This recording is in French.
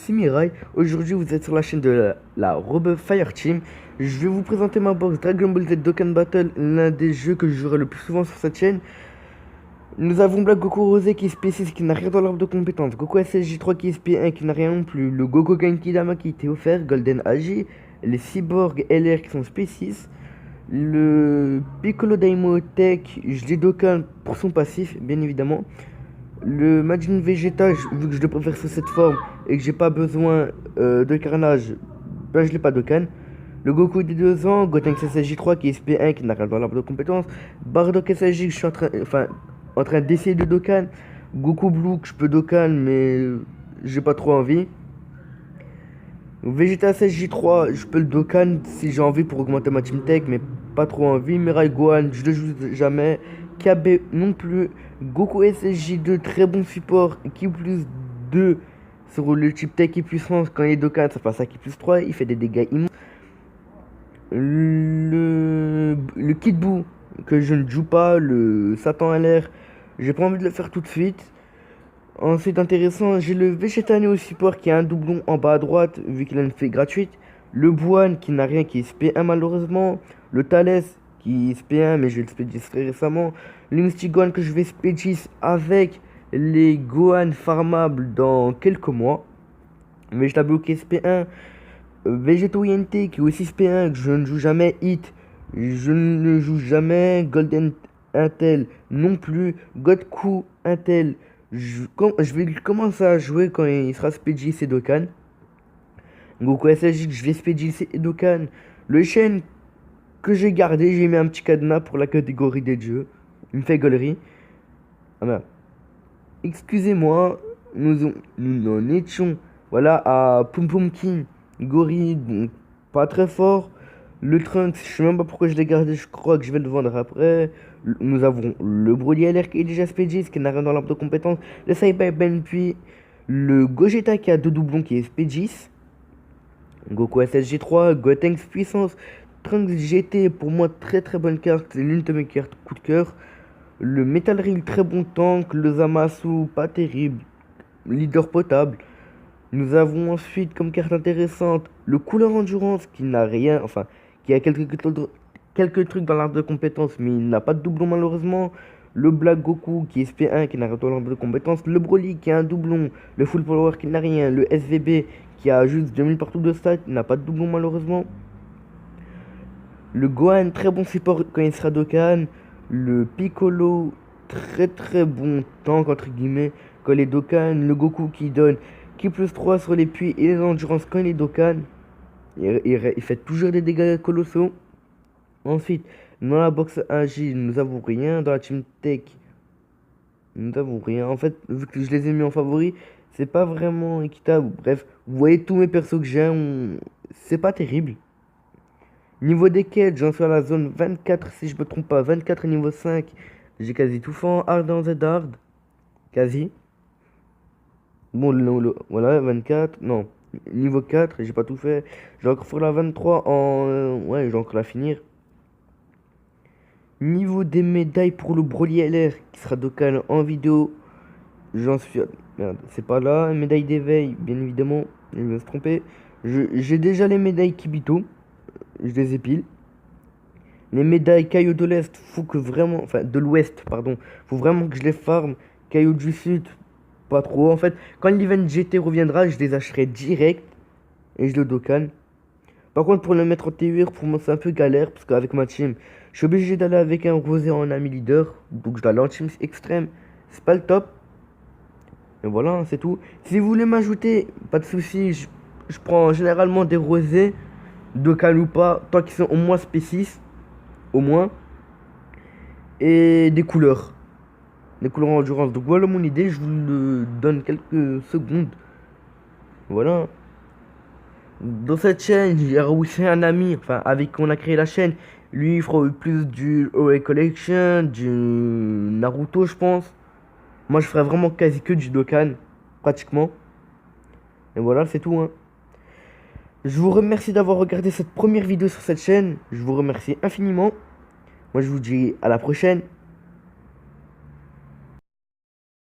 c'est Mirai. Aujourd'hui, vous êtes sur la chaîne de la Robe Fireteam. Je vais vous présenter ma box Dragon Ball Z Dokkan Battle, l'un des jeux que je jouerai le plus souvent sur cette chaîne. Nous avons Black Goku Rosé qui est SP6 qui n'a rien dans l'arbre de compétences, Goku SSJ3 qui est SP1 qui n'a rien non plus, le Goku Genki Dama qui était offert, Golden Agi, les Cyborg LR qui sont SP6, le Piccolo Daimo Tech, je l'ai Dokkan pour son passif, bien évidemment. Le Majin Vegeta, vu que je le préfère sous cette forme et que j'ai pas besoin de carnage, ben je l'ai pas Dokkan. Le Goku des 2 ans, Gotenks SSJ3 qui est SP1 qui n'a rien dans l'arbre de compétences, Bardock SSJ que je suis en train d'essayer de Dokkan, Goku Blue que je peux Dokkan mais j'ai pas trop envie. Vegeta SSJ3 je peux le Dokkan si j'ai envie pour augmenter ma Team Tech mais pas trop envie. Mirai Gohan je le joue jamais, KB non plus. Goku SSJ2 très bon support, qui plus 2 sur le chip Tech et puissance. Quand il est Dokkan ça passe à qui plus 3, il fait des dégâts immenses. Le Kid Buu que je ne joue pas, le Satan LR, j'ai pas envie de le faire tout de suite. Ensuite intéressant, j'ai le Vegeta Neo support qui a un doublon en bas à droite vu qu'il a une fée gratuite. Le Buan qui n'a rien, qui est SP1 malheureusement. Le Thales qui est SP1 mais je vais le SP10 très récemment. Le Mystic Gohan que je vais SP10 avec les Gohan farmables dans quelques mois. Vegeta Blue qui est SP1. Vegeto INT qui est aussi SP1 que je ne joue jamais. Hit je ne joue jamais. Golden Intel non plus. Godku Intel je vais commencer à jouer quand il sera SP10 et Dokkan. Goku SSJ que je vais SP10 et Dokkan. Le Shen que j'ai gardé, j'ai mis un petit cadenas pour la catégorie des jeux. Il me fait gaulerie. Ah merde. Excusez-moi, nous en étions voilà à Pum Pum King. Gori, donc pas très fort. Le Trunks, je sais même pas pourquoi je l'ai gardé, je crois que je vais le vendre après. Nous avons le Broly LR qui est déjà SP10, qui n'a rien dans l'arbre de compétences. Le Cyber Ben, puis le Gogeta qui a 2 doublons qui est SP10. Goku SSJ3, Gotenks puissance. Trunks GT, pour moi très très bonne carte, c'est l'une de mes cartes coup de cœur. Le Metal Ring, très bon tank. Le Zamasu, pas terrible. Leader potable. Nous avons ensuite comme carte intéressante le Couleur Endurance qui n'a rien, enfin qui a quelques trucs dans l'arbre de compétences mais il n'a pas de doublon malheureusement. Le Black Goku qui est SP1 qui n'a rien dans l'arbre de compétences. Le Broly qui a un doublon. Le Full Power qui n'a rien. Le SVB qui a juste 2000 partout de stats, n'a pas de doublon malheureusement. Le Gohan très bon support quand il sera Dokkan. Le Piccolo très très bon tank entre guillemets quand il est Dokkan. Le Goku qui donne qui plus 3 sur les puits et les endurances quand il est Dokkan. Il fait toujours des dégâts colossaux. Ensuite, dans la box Agi, nous avons rien. Dans la Team Tech, nous avons rien. En fait, vu que je les ai mis en favori, c'est pas vraiment équitable. Bref, vous voyez tous mes persos que j'ai, c'est pas terrible. Niveau des quêtes, j'en suis à la zone 24 si je me trompe pas. 24 niveau 5, j'ai quasi tout fait en hard dans Z hard. Quasi. Bon, voilà, 24, non, niveau 4, j'ai pas tout fait. J'ai encore fait la 23 en... ouais, j'ai encore la finir. Niveau des médailles pour le Broly LR, qui sera Dokkan en vidéo, j'en suis... Merde, c'est pas là. Médaille d'éveil, bien évidemment, je vais se tromper. J'ai déjà les médailles Kibito, je les épile. Les médailles Caillou de l'Est, faut que vraiment... Enfin, de l'Ouest, pardon. Faut vraiment que je les farme. Caillou du Sud... Pas trop. En fait, quand l'event GT reviendra, je les achèterai direct et je le Dokkan. Par contre, pour le mettre en TUR, pour moi, c'est un peu galère parce qu'avec ma team, je suis obligé d'aller avec un Rosé en ami leader. Donc, je dois aller en team extrême. C'est pas le top. Et voilà, c'est tout. Si vous voulez m'ajouter, pas de soucis. Je prends généralement des Rosés, Dokkan ou pas, tant qu'ils sont au moins SP6, au moins, et des couleurs. Les couleurs en endurance. Donc voilà mon idée, je vous le donne quelques secondes. Voilà. Dans cette chaîne, il y a aussi un ami, enfin avec qui on a créé la chaîne. Lui il fera plus du OA Collection, du Naruto je pense. Moi je ferai vraiment quasi que du Dokkan, pratiquement. Et voilà, c'est tout hein. Je vous remercie d'avoir regardé cette première vidéo sur cette chaîne. Je vous remercie infiniment. Moi je vous dis à la prochaine.